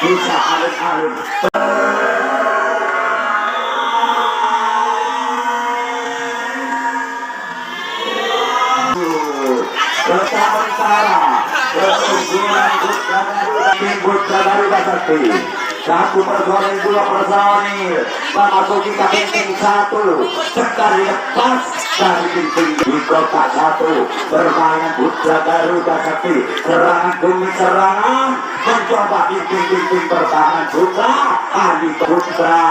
bisa alun-alun. Sementara keunggulan Putra Garuda Sakti 1 personil 2 personil memasuki kabinet 1 sekali lepas dari pintu di kotak 1 bermain Putra Garuda Sakti serangan demi serangan mencoba pintu pertahanan Putra Ali Putra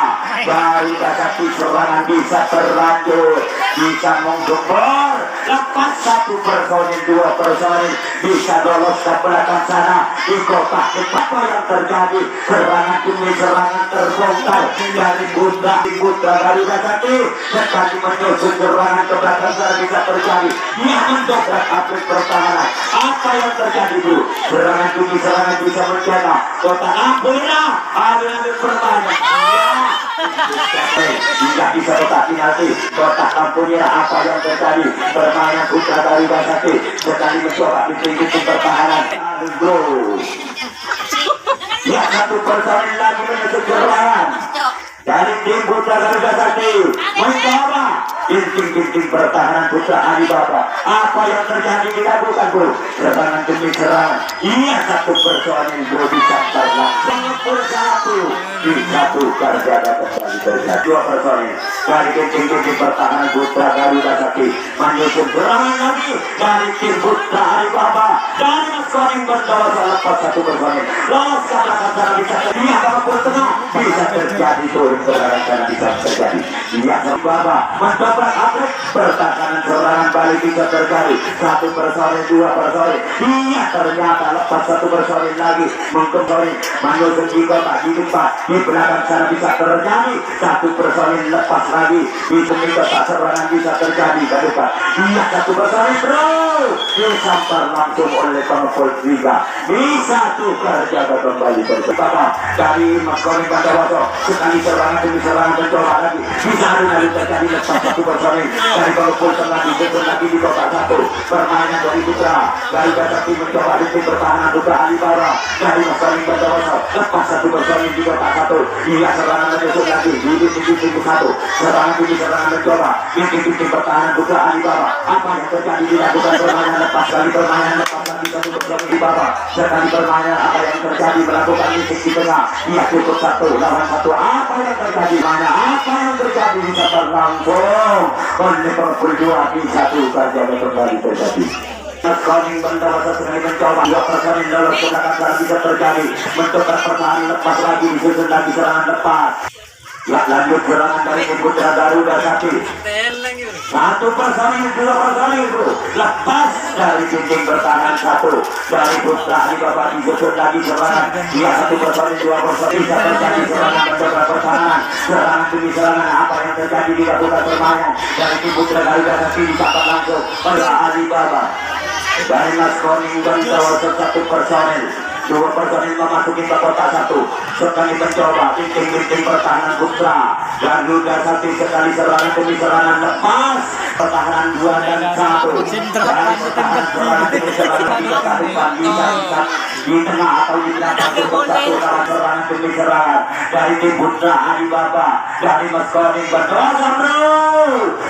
Garuda Sakti serangan bisa berlanjut bisa menggempur lepas 1 personil 2 personil bisa lolos ke belakang sana di kotak. Apa yang terjadi? Serangan demi serangan terbongkar dari Putra Garuda Sakti sekali menyusun serangan ke belakang sana bisa terjadi dia mendobrak atlet pertahanan. Apa yang terjadi bro? Serangan demi serangan bisa menjaga kotak ampuna alun-alun pertahanan tidak bisa kotak penalti kotak ampuna. Apa yang terjadi? Permainan Putra Garuda Sakti sekali mencoba pintu pertahanan bro. Ya 1 personil lagi menuju serangan dari tim Putra Garuda Sakti mencoba pintu pertahanan Putra Alibaba. Apa yang terjadi dilakukan bro? Serangan demi serangan. Iya 1 personil bro bisa terlaksana bersatu disatukan jaga kembali terjadi 2 personil dari pintu pertahanan Putra Garuda Sakti menyusun serangan lagi dari tim Putra Alibaba dari maskoning berdoa lepas 1 personil lolos ke belakang sana bisa terjadi apapun tengah bisa terjadi turun ke belakang sana bisa terjadi. Iya Alibaba mendobrak atlet pertahanan serangan balik bisa terjadi 1 personil 2 personil. Iya ternyata lepas 1 personil lagi mengkembali menyusun di kotak di depan di belakang sana bisa terjadi 1 personil lepas lagi di sini kotak serangan bisa terjadi ke depan. Iya 1 personil bro disampar langsung oleh pengepul 3 bisa tukar jaga kembali terjadi dari maskoning Bandawaso sekali serangan demi serangan mencoba lagi bisa alun-alun terjadi lepas 1 personil dari pengepul tengah disusun lagi di kotak 1 permainan dari Putra Garuda Sakti mencoba di tim pertahanan Putra Alibaba dari maskoning Bandawaso lepas 1 personil di kotak 1 iya serangan menyusun lagi di pintu 1 serangan demi serangan mencoba di tim pertahanan Putra Alibaba. Apa yang terjadi dilakukan permainan lepas lagi permainan lepas lagi 1 personil di bawah sekali permainan. Apa yang terjadi melakukan musik di tengah iya cukup 1 lawan 1. Apa yang terjadi mana apa yang terjadi bisa berlangsung oleh pengepul 2 bisa tukar jaga kembali terjadi. Maskoning Bandawaso sekali mencoba 2 personil lolos ke belakang sana bisa terjadi mencoba pertahanan lepas lagi disusun lagi serangan lepas. Ya lanjut serangan dari Putra Garuda Sakti 1 personil 2 personil bro lepas dari pintu pertahanan 1 dari Putra Alibaba disusun lagi serangan dia 1 personil 2 personil bisa terjadi serangan mencoba pertahanan serangan demi serangan. Apa yang terjadi dilakukan permainan dari tim Putra Garuda Sakti dicatat langsung pada Alibaba dari maskoning Bandawaso 1 personil 2 personil memasuki ke kotak 1 sekali mencoba pintu pertahanan Putra Garuda Sakti sekali serangan demi serangan lepas pertahanan 2 dan 1 dari pertahanan serangan demi serangan bisa di tengah atau di belakang kotak 1 lawan serangan demi serangan dari tim Putra Alibaba dari maskoning Bandawaso bro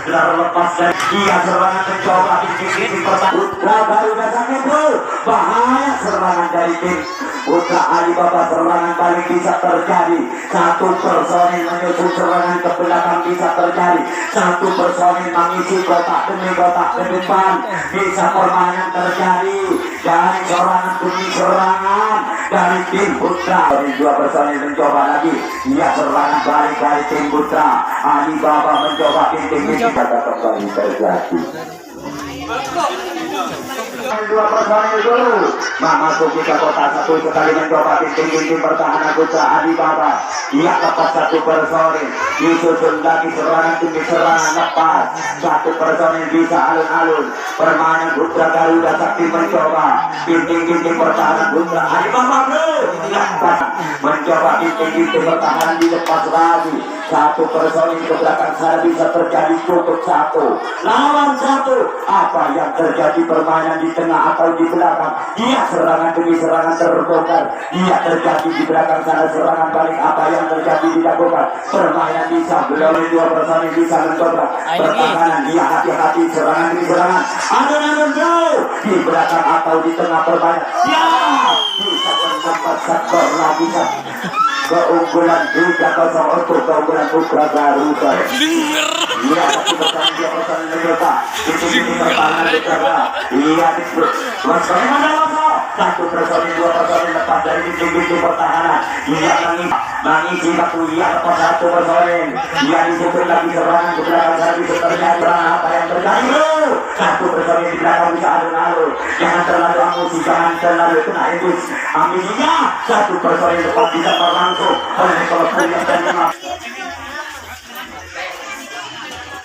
terlepas dari dia serangan mencoba pintu pertahanan Putra Garuda Sakti bro bahaya serangan dari tim Putra Alibaba. Serangan balik bisa terjadi 1 personil menyusun serangan ke belakang bisa terjadi 1 personil mengisi kotak demi kotak ke depan bisa permainan terjadi dari serangan demi serangan dari tim Putra. 2 personil mencoba lagi ya serangan balik dari tim Putra Alibaba mencoba pintu kembali terjadi 2 personil dulu memasuki ke kotak 1 sekali mencoba pintu pertahanan Putra Alibaba ia lepas 1 personil disusun lagi serangan demi serangan lepas 1 personil bisa alun-alun permainan Putra Garuda Sakti mencoba pintu pertahanan Putra Alibaba bro lepas mencoba pintu pertahanan dilepas lagi 1 satu personil ke belakang sana bisa terjadi cukup satu lawan satu. Apa yang terjadi permainan di tengah atau di belakang? Dia serangan demi serangan terbongkar. Dia terjadi di belakang sana serangan balik. Apa yang terjadi dilakukan? Permainan bisa melalui dua personil bisa mencoba pertahanan. Dia hati-hati serangan demi serangan. Alun-alun jauh di belakang atau di tengah permainan. Ya bisa mendapat skor lagi. Keunggulan 3-0 untuk keunggulan Putra Garuda. Iya, tapi bertahan dia pertahanan mereka. Itu pertahanan mereka. Iya, disebut. Satu personil, dua personil lepas dari pintu pertahanan. Iya, mengisi waktu. Iya, lepas satu personil. Iya, disebut lagi serangan ke belakang sana bisa terjadi. Apa yang terjadi? Satu personil di belakang bisa alun-alun. Jangan terlalu amusi, jangan terlalu kena edus. Ambisinya, satu personil lepas bisa berlangsung oleh kelompok yang terima.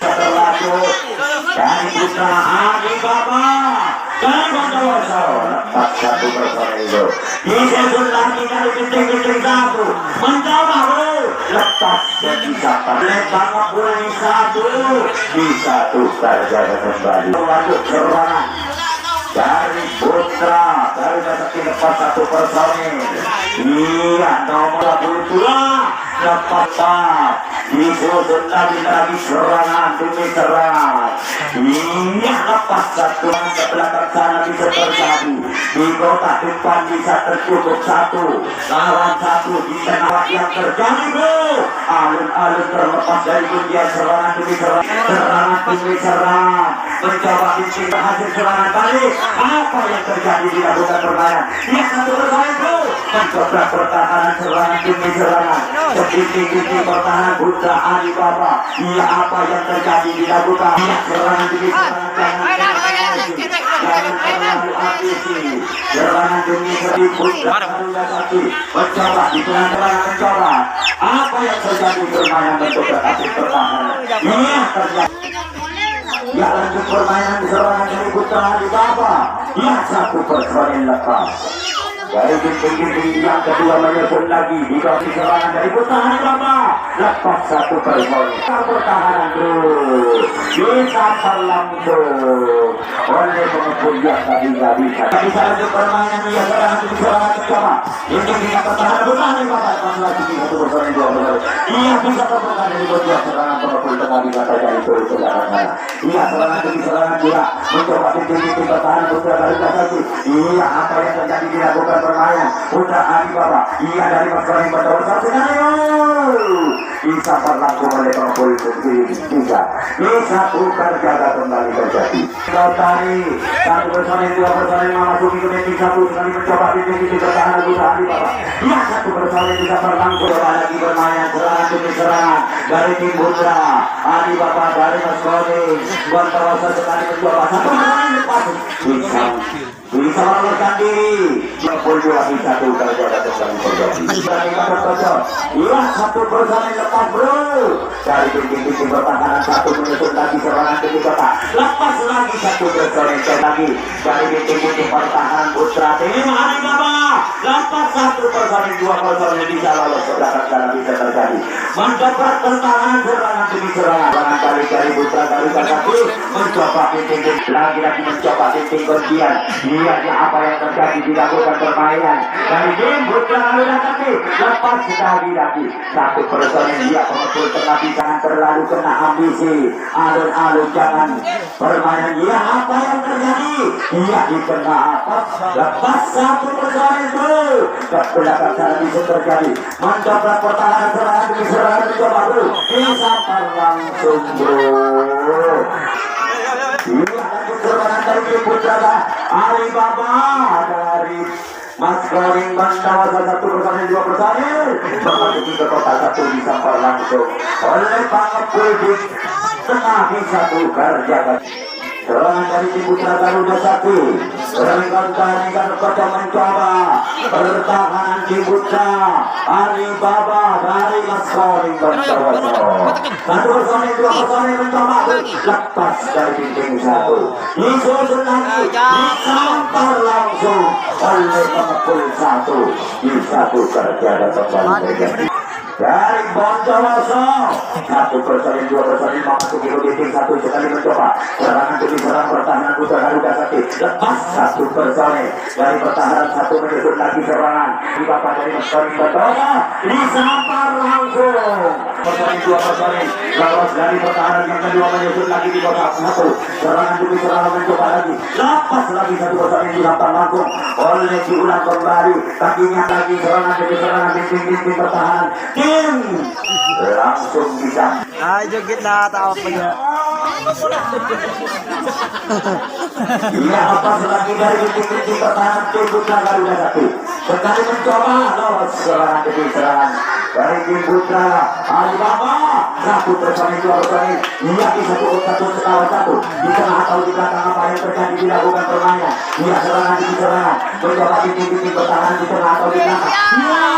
Terlalu dari Putra Adi Baba dari Bondowoso lepas satu personil itu disusun lagi dari pinting-pinting satu mencoba lepas dan bisa banget boleh satu bisa tukar jaga kembali lalu serangan dari Putra dari Sakti lepas satu personil. Iya, nomor 22 lepas disusun lagi serangan demi serangan. Iya, lepas satu ke belakang sana bisa terjadi di kotak depan bisa tertutup satu lawan satu di tengah yang terjadi alun-alun terlepas dari dunia serangan demi serangan mencoba bikin berhasil serangan balik. Apa yang terjadi dilakukan permainan? Yang satu bermain mencoba pertahanan serangan demi serangan. Sedikit-sedikit pertahanan Putra Adi Baba. Iya, apa yang terjadi dilakukan? Iya, serangan demi serangan. Jangan terlalu ambisi. Serangan demi serangan Putra Garuda Sakti mencoba di tengah serangan mencoba. Apa yang terjadi permainan bentuk berhasil pertahanan? Iya, terjadi. Ya, lanjut permainan serangan dari Putra Adi Baba. Ya, satu personil lepas dari pinggir yang kedua menyusun lagi dikasih serangan dari Putra Adi Baba lepas satu personil pertahanan terus bisa terlangsung oleh pengepul yang tadi nggak bisa lanjut permainan dia serangan mencoba ini pertahanan Putra Adi Baba lepas lagi satu personil dua personil. Iya, bisa terbuka dari buat serangan pengepul tengah bisa terjadi terus serangan. Iya, serangan demi serangan juga mencoba pinggir pertahanan Putra Garuda Sakti. Iya, apa yang terjadi dilakukan permainan Putra Adi Baba. Iya, dari masyarakat Bondowoso skenario bisa berlangsung oleh pengepul juga bisa tukar jaga kembali terjadi. Kau tadi satu personil dua personil memasuki ke titik satu sekali mencoba pintu pertahanan Putra Adi Baba. Iya, satu personil bisa berlangsung lagi permainan serangan demi serangan dari tim Putra Adi Baba dari masyarakat Bondowoso sekali mencoba satu personil lepas bisa meloloskan diri. Pengepul juga bisa tukar jaga kembali terjadi. Iya, satu personil lepas bro dari pintu pertahanan satu menyusun lagi serangan demi kotak lepas lagi satu personil lagi dari pintu pertahanan Putra Adi Baba lepas satu personil dua personil bisa lolos ke belakang sana bisa terjadi mendapat pertahanan serangan demi serangan kali dari Putra Garuda Sakti mencoba pintu lagi mencoba pintu kuncian. Iya, apa yang terjadi dilakukan permainan dari tim Putra Garuda Sakti lepas lagi satu personil dia pengepul tengah jangan terlalu kena ambisi alun-alun jangan permainan. Iya, apa yang terjadi? Iya, di tengah atas lepas satu personil dulu ke belakang sana bisa terjadi mencoba pertahanan serangan demi serangan mencoba dulu bisa langsung bro. Iya, lanjut serangan dari Putra Adi Baba dari Mas Koring Bondowoso satu personil dua personil memasuki ke kotak satu bisa berlangsung oleh pengepul di tengah bisa tukar jaga. Serangan dari tim Putra Garuda Sakti serangan kota mencoba pertahanan tim Putra Adi Baba dari Mas Koring Bondowoso satu personil dua personil mencoba lepas dari pintu satu disusun lagi disampar langsung oleh pengepul satu bisa tukar jaga kembali terjadi. dari Bonjowoso. Satu personil, dua personil memasuki tim satu sekali mencoba serangan demi serang pertahanan Putra Garuda Sakti. Lepas satu personil dari pertahanan satu menyusun lagi serangan di bapak dari personil mencoba disampar langsung. Personil dua personil lolos dari pertahanan yang kedua menyusun lagi di bapak satu serangan demi serangan mencoba lagi. Lepas lagi satu personil disampar langsung oleh diulang kembali kakinya lagi serangan demi serangan di pertahanan tim langsung bisa. Ayo kita tahu punya. Ia lepas lagi dari titik pertahanan tim Putra Garuda Sakti. Sekali mencoba lolos serangan demi serangan dari tim Putra Alibaba. Satu personil dua personil ia bisa turun satu sekawan satu di tengah atau di belakang apa yang terjadi dilakukan permainan. Ia serangan demi serangan mencoba titik pertahanan di tengah atau di belakang. Ia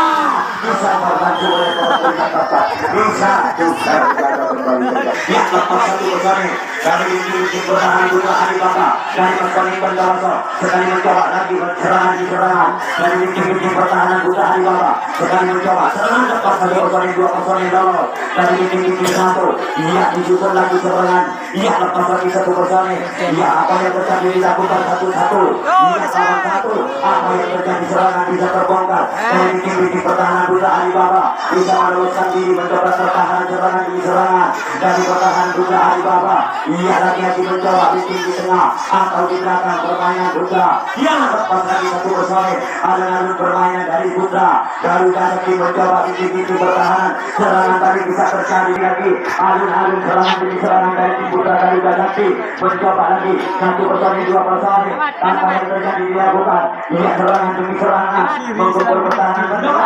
bisa membantu oleh pemerintah tepat. Bisa juga kembali. Ia lepas satu personil dari titik pertahanan Putra Alibaba dari personil Bonjowoso. Sekali mencoba lagi serangan di serangan dari titik pertahanan Putra Alibaba. Sekali mencoba serangan lepas satu personil dua personil lolos dari titik satu. Ia disusun lagi serangan. Ia lepas lagi satu personil. Ia apa yang terjadi dilakukan satu-satu. Ia kawan satu. Apa yang terjadi serangan bisa terbongkar dari titik pertahanan Putra Alibaba. Bisa meloloskan diri mencoba pertahanan serangan demi serangan dari pertahanan Putra Alibaba. Ia lagi mencoba di tengah atau di belakang permainan Putra. Ia lepas lagi satu personil. Alun-alun permainan dari Putra Garuda Sakti mencoba di titik pertahanan serangan tadi bisa terjadi lagi. Alun-alun serangan demi serangan dari tim Putra Garuda Sakti mencoba lagi satu personil dua personil. Apa yang terjadi dilakukan. Ia serangan demi serangan mengukur pertahanan mencoba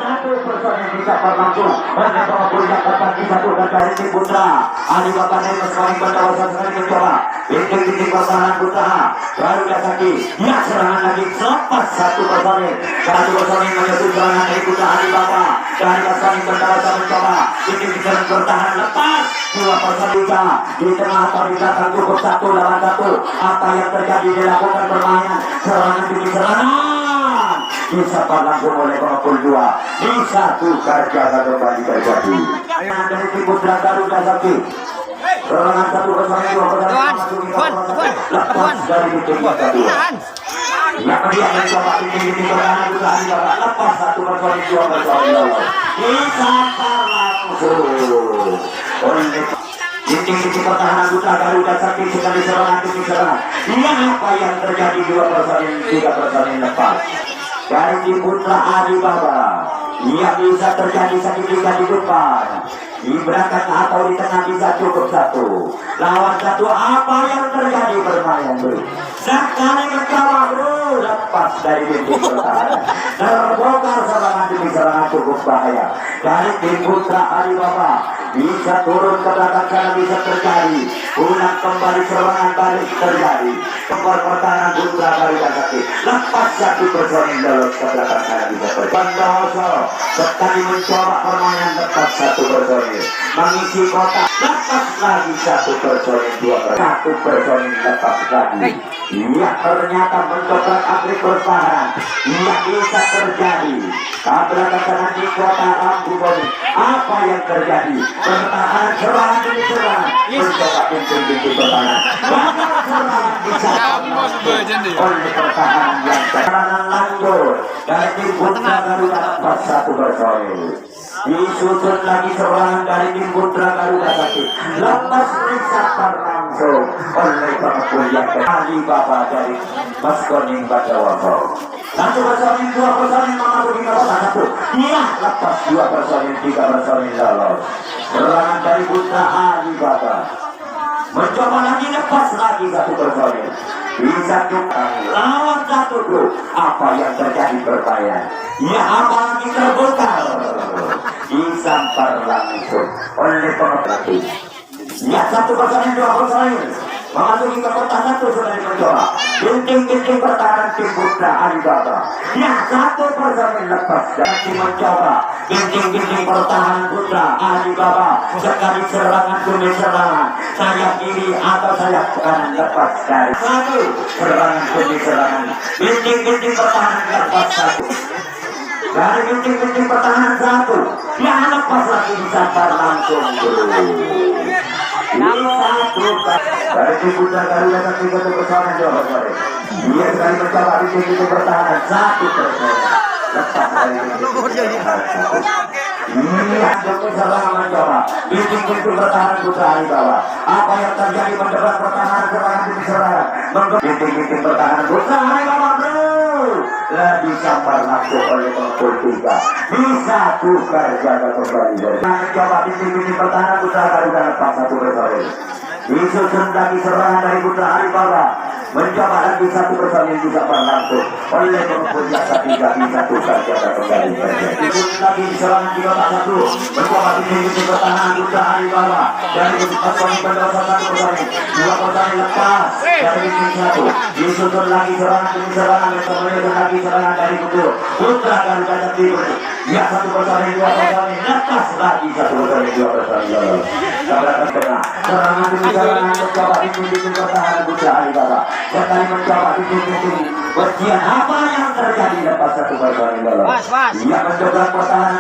satu personil bisa berlangsung oleh pengepul yang terbagi satu dari tim Putra Alibaba dari sekali Bonjowoso sekali mencoba titik pertahanan Putra Garuda Sakti. Ia serangan lagi lepas satu personil menyusul serangan dari Putra Alibaba dari sekali Bonjowoso mencoba titik pertahanan lepas dua personil di tengah atau di belakang cukup satu lawan satu. Apa yang terjadi dilakukan permainan serangan demi serangan bisa langsung oleh pengepul dua. Bisa tukar jaga kembali terjadi dari tim Putra Garuda Sakti. Serangan satu personil dua personil lepas dari titik kedua. Yang dia mencoba titik pertahanan Putra Alibaba lepas satu personil dua personil bisa langsung oleh titik pertahanan Putra Garuda Sakti. Sekali serangan demi serangan. Lihat apa yang terjadi dua personil tiga personil lepas dari tim Putra Alibaba. Ia bisa terjadi seketika di depan, di belakang atau di tengah bisa cukup satu lawan satu. Apa yang terjadi bermain bro? Sekali mencoba bro lepas dari titik pertahanan terbongkar serangan demi serangan cukup bahaya dari tim Putra Alibaba. Bisa turun ke belakang sana bisa terjadi ulang kembali serangan balik terjadi pertahanan Putra Garuda Sakti. Lepas satu personil lolos ke belakang sana bisa terjadi. Bonjowoso sekali mencoba permainan lepas satu personil mengisi kotak. Lepas lagi satu personil dua personil satu personil lepas lagi. Ia ternyata mencopot atlet pertahanan. Ia bisa terjadi belakang sana di kota Rambu Boni. Apa yang terjadi? Pertahanan serangan demi serangan mencoba pintu pertahanan. Bahkan serangan bisa oleh pertahanan yang serangan lanjut dari tim Putra Garuda lepas satu personil. Disusun lagi serangan dari tim Putra Garuda Sakti. Lepas disampar langsung oleh pengepul yang Alibaba dari Maskoning Bonjowoso. Satu personil dua personil memasuki kotak satu. Ia lepas dua personil tiga personil lolos. Serangan dari Putra Alibaba mencoba lagi lepas lagi satu personil. Bisa tukar lawan satu bro. Apa yang terjadi permainan? Ya apa lagi terbongkar? Disampar langsung oleh pengepul. Ya satu personil dua personil memasuki ke kotak satu sudah mencoba ginting pertahanan tim Putra Alibaba. Ya satu personil lepas dan mencoba ginting pertahanan Putra Alibaba. Sekali serangan demi serangan sayap kiri atau sayap kanan lepas dari satu serangan demi serangan ginting pertahanan lepas satu. dari gunting pertahanan satu. Ya lepas lagi disampar langsung bro. Satu dari tim Putra Garuda Sakti satu persoalan Jawa Barat. Dia sekali mencoba di gunting pertahanan satu persoalan. Lepas dari gunting pertahanan. Iya, demi serangan mencoba. Gunting pertahanan Putra Hari Bawah. Apa yang terjadi mendebat pertahanan serangan demi serangan. Gunting pertahanan Putra Hari Bawah bro. Lagi sampar langsung oleh pengepul 3. Bisa tukar jaga kembali dari mencoba gunting pertahanan Putra Garuda lepas satu persoalan. Disusun lagi serangan dari Putra Hari Bawah. Mencoba lagi satu persoalan juga berlangsung oleh pengepul jasa 3. Bisa tukar jaga kembali disusun lagi serangan di kotak satu. Mencoba gunting pertahanan Putra Hari Bawah. Dari persoalan pendosa satu persoalan. Dua persoalan lepas dari gunting satu. Disusun lagi serangan demi serangan. Kemudian lagi serangan dari Putra Garuda Sakti. Ya satu persoalan dua persoalan lepas lagi satu persoalan dua persoalan. Tabrakan tengah serangan demi serangan mencoba gunting pertahanan Putra Hari Bawah. Sekali mencoba gunting berjian apa yang terjadi lepas satu persoalan dalam. Ia mencoba pertahanan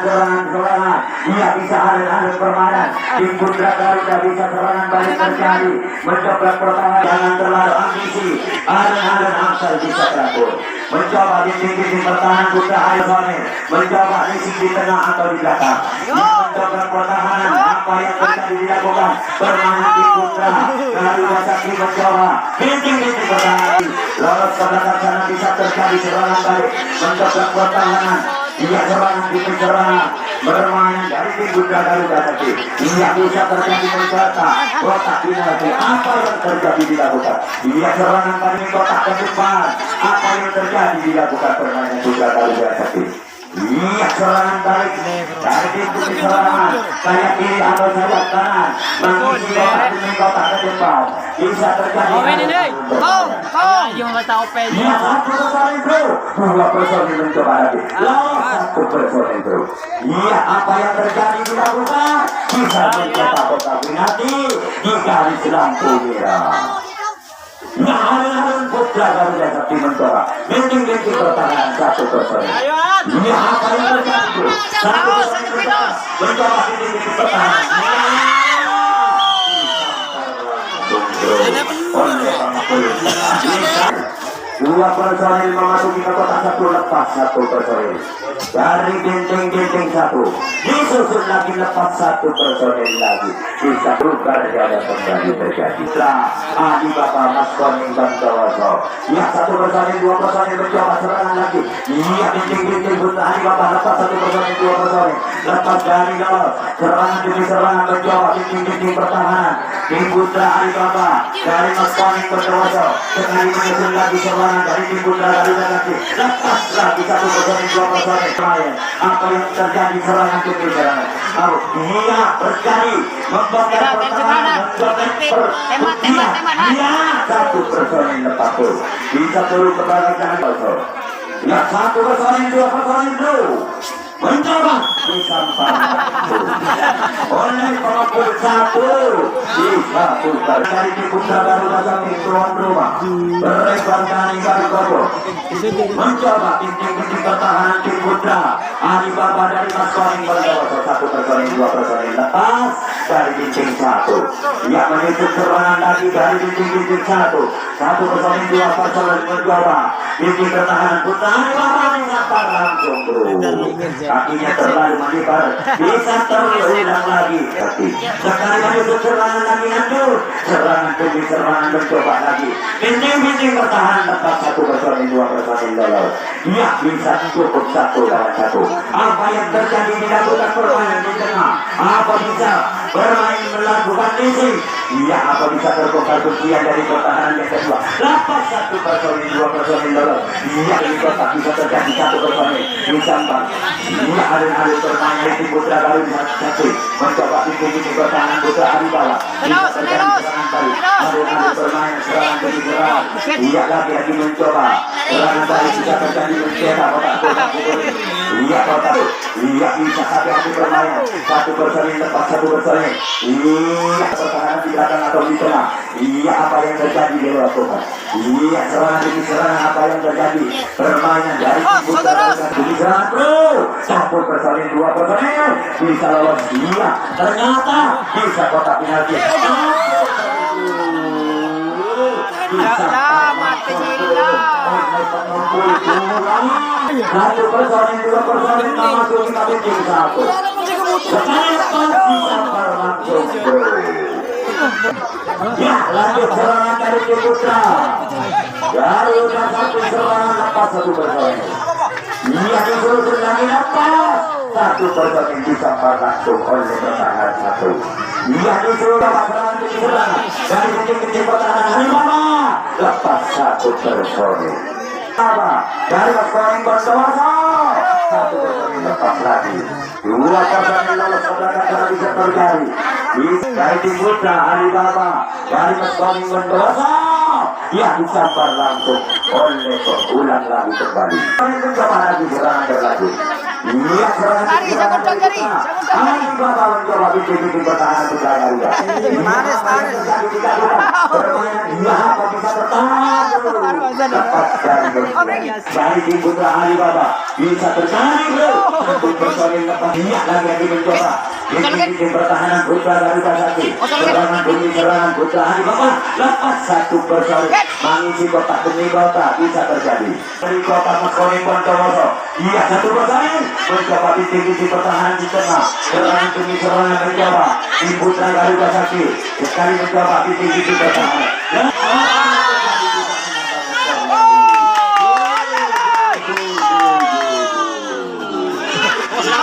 serangan. Ia bisa alih-alih permainan. Tim Putra Garuda bisa serangan balik terjadi. Mencoba pertahanan jangan terlalu ambisi. Alih-alih asal bisa teratur. Mencoba gunting pertahanan Putra Hari Bawah. Mencoba isi di tengah atau di belakang. Mencoba pertahanan apa yang terjadi dilakukan. Permainan di Putra Garuda Sakti mencoba gunting pertahanan. Lolos ke belakang sana bisa terjadi serangan balik. Mencoba pertahanan. Ia serangan demi serangan. Bermain dari tim Putra Garuda Sakti. Ia bisa terjadi mencetak kotak penalti. Apa yang terjadi dilakukan? Ia serangan dari kotak ke depan. Apa yang terjadi dilakukan permainan Putra Garuda Sakti? Iya serangan balik dari tim serangan kayak kiri atau sayap kanan mengisi kotak demi kotak ke depan bisa terjadi. Iya satu persoalan bro, dua persoalan mencoba lagi, satu persoalan bro. Iya apa yang terjadi dilakukan bisa mencetak kotak penalti di garis lampu merah. Nah, Putra Garuda Sakti mencoba gunting pertahanan satu persoalan. Ini apa yang terjadi? Satu mencoba gunting pertahanan. Dua persoalan memasuki ke kotak satu lepas satu persoalan dari gunting satu disusun lagi lepas satu persoalan lagi bisa tukar jaga kembali terjadi. Adi Bapak Mas Koning dan Kawaso. Ya satu persoalan dua persoalan mencoba serangan lagi. Iya gunting Putra Adi Bapak lepas satu persoalan dua persoalan lepas dari lolos serangan demi serangan mencoba gunting pertahanan. Tim Putra Adi Bapak dari Mas Koning dan Kawaso sekali menyusun lagi serangan dari tim Putra Garuda Sakti lepas lagi satu persoalan dua persoalan. Apa yang terjadi serangan demi serangan? Dia terjadi membongkar pertahanan tembak. Iya satu persoalan lepas tuh bisa turun ke belakang kosong. Ya satu persoalan dua persoalan bro. Mencoba disampaikan oleh pengepul satu bisa tukar dari tim Putra Garuda Sakti tuan rumah berlebar dari Garuda mencoba gunting pertahanan tim Putra Hari Bawah dari Mas Koning berdosa satu persoalan dua persoalan lepas dari gunting satu. Ia menyusun serangan lagi dari gunting satu persoalan dua persoalan mencoba gunting pertahanan Putra Hari Bawah disampar langsung bro. Kakinya terlalu melebar, bisa terulang lagi. Sekali menyusun serangan lagi lanjut, serangan demi serangan mencoba lagi. Gunting pertahanan lepas satu persoalan dua persoalan lolos. Dia bisa cukup satu lawan satu. Apa yang terjadi dilakukan permainan di tengah? Apa bisa bermain melakukan leasing? Iya apa bisa terbongkar kuncian dari pertahanan yang kedua? Lepas satu persoalan dua persoalan lolos. Iya di kotak bisa terjadi satu persoalan disampar. Iya alih-alih permainan di Putra Garuda Sakti mencoba gunting pertahanan Putra Hari Bawah. Bisa terjadi serangan balik. Alih-alih permainan serangan demi serangan. Iya lagi mencoba serangan balik bisa terjadi mencetak kotak. Iya kotak. Iya bisa hati-hati permainan satu persoalan lepas satu persoalan. Iya pertahanan di belakang atau di tengah. Iya apa yang terjadi di luar kotak. Iya serangan demi serangan apa yang terjadi permainan dari Putra Garuda Sakti serangan bro. satu personil, dua personil bisa lolos, iya ternyata bisa kotak penalti. Mati sila. Satu personil, dua personil masuk kita bikin satu. Ya, lanjut serangan dari Tim Putra. Garuda satu serangan lepas satu personil. Iya disuruh lagi lepas. Satu personil disambar langsung oleh pertahanan satu. Iya disuruh lepas serangan demi serangan dari titik-titik pertahanan Harimana. Lepas satu personil. Apa? Dari scoring berdewasa. Satu personil lepas lagi. Dua personil lolos ke belakang karena bisa terjadi. Dari Tim Putra Alibaba dari scoring berdewasa. Ya disambar langsung oleh ulang lagi kembali. Mencoba lagi serangan berlanjut. Iya serangan Alibaba mencoba bikin pertahanan Putra Garuda. Manis. Permainan dia apa bisa bertahan. Lepas dari Tim Putra Alibaba bisa terjadi bro. Satu personil lepas dia lagi mencoba bikin pertahanan Putra Garuda satu. Serangan demi serangan Putra Alibaba lepas satu personil mengisi kotak demi kotak bisa terjadi. Dari kotak Maskoning Bontowoso dia satu personil mencoba bikin pertahanan di tengah. Serangan demi serangan mencoba Tim Putra Garuda satu sekali mencoba bikin pertahanan.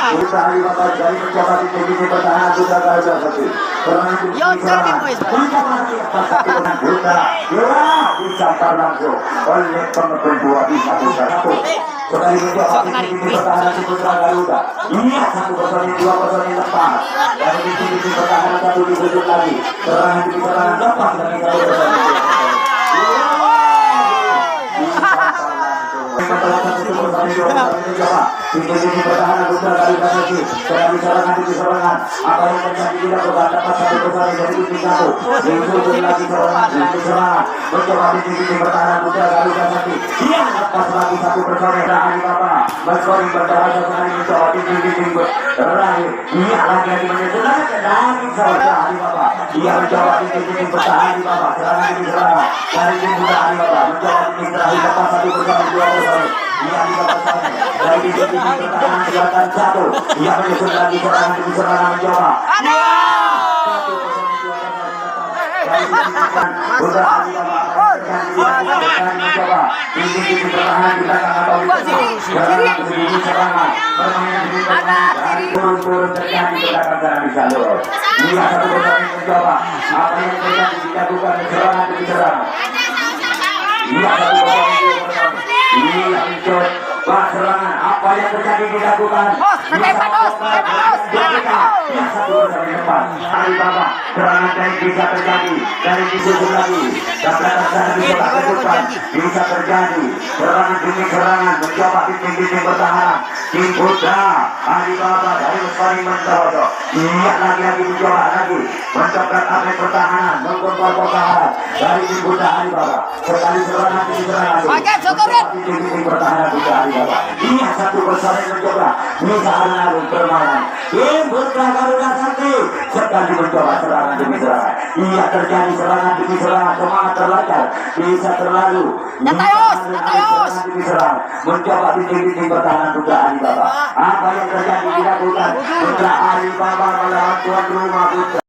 Putra Alibaba dari mencoba bikin pertahanan Putra Garuda satu. Putra dicampar langsung oleh pengepul dua bisa Putra satu. Sekali mencoba bikin pertahanan Putra Garuda. Iya satu personil dua personil lepas. Dari bikin pertahanan satu dibujuk lagi. Serangan demi serangan lepas dari satu personil. Ini pertahanan Putra Garuda lagi. Serangan demi serangan. Apa yang terjadi tidak berbatas dapat satu personil dari tim satu. Dibujuk lagi serangan demi serangan. Mencoba bikin pertahanan Putra Garuda lagi. Iya lepas lagi satu personil. Alibaba berskoring berdewasa sekali mencoba bikin terakhir. Iya lagi menyusul lagi saudara Alibaba. Dia mencoba bikin pertahanan Alibaba. Serangan demi serangan dari tim Putra Alibaba. Mencoba bikin terakhir lepas satu personil dua personil. Ia dibawa dari titik pertahanan gerakan satu. Ia menyusun lagi serangan demi serangan mencoba. Putra Alibaba mencoba titik pertahanan di belakang atau di tengah. Serangan demi serangan. Permainan demi permainan. Turun-turun terjadi ke belakang serangan di jalur. Ia satu personil mencoba. Apa yang terjadi dilakukan serangan demi serangan. Ia satu personil. Iya mencoba serangan apa yang terjadi dilakukan. Iya satu personil depan. Alibaba serangan dari bisa terjadi dari dibujuk lagi. Dan belakang bisa lakukan bisa terjadi serangan demi serangan mencoba bikin pertahanan. Tim Putra Alibaba dari Maskoning Bontowoso. Iya lagi mencoba lagi mencopot atlet pertahanan menggempur pertahanan dari Tim Putra Alibaba. Sekali serangan demi serangan. Bikin pertahanan Putra Alibaba. Iya satu personil mencoba bisa alun-alun permainan. Tim Putra Garuda satu sekali mencoba serangan demi serangan. Iya terjadi serangan demi serangan. Semangat terlancar bisa terlalu. Serangan demi serangan mencoba bikin pertahanan Putra Alibaba. Apa yang terjadi dilakukan Putra Alibaba melawan tuan rumah Putra.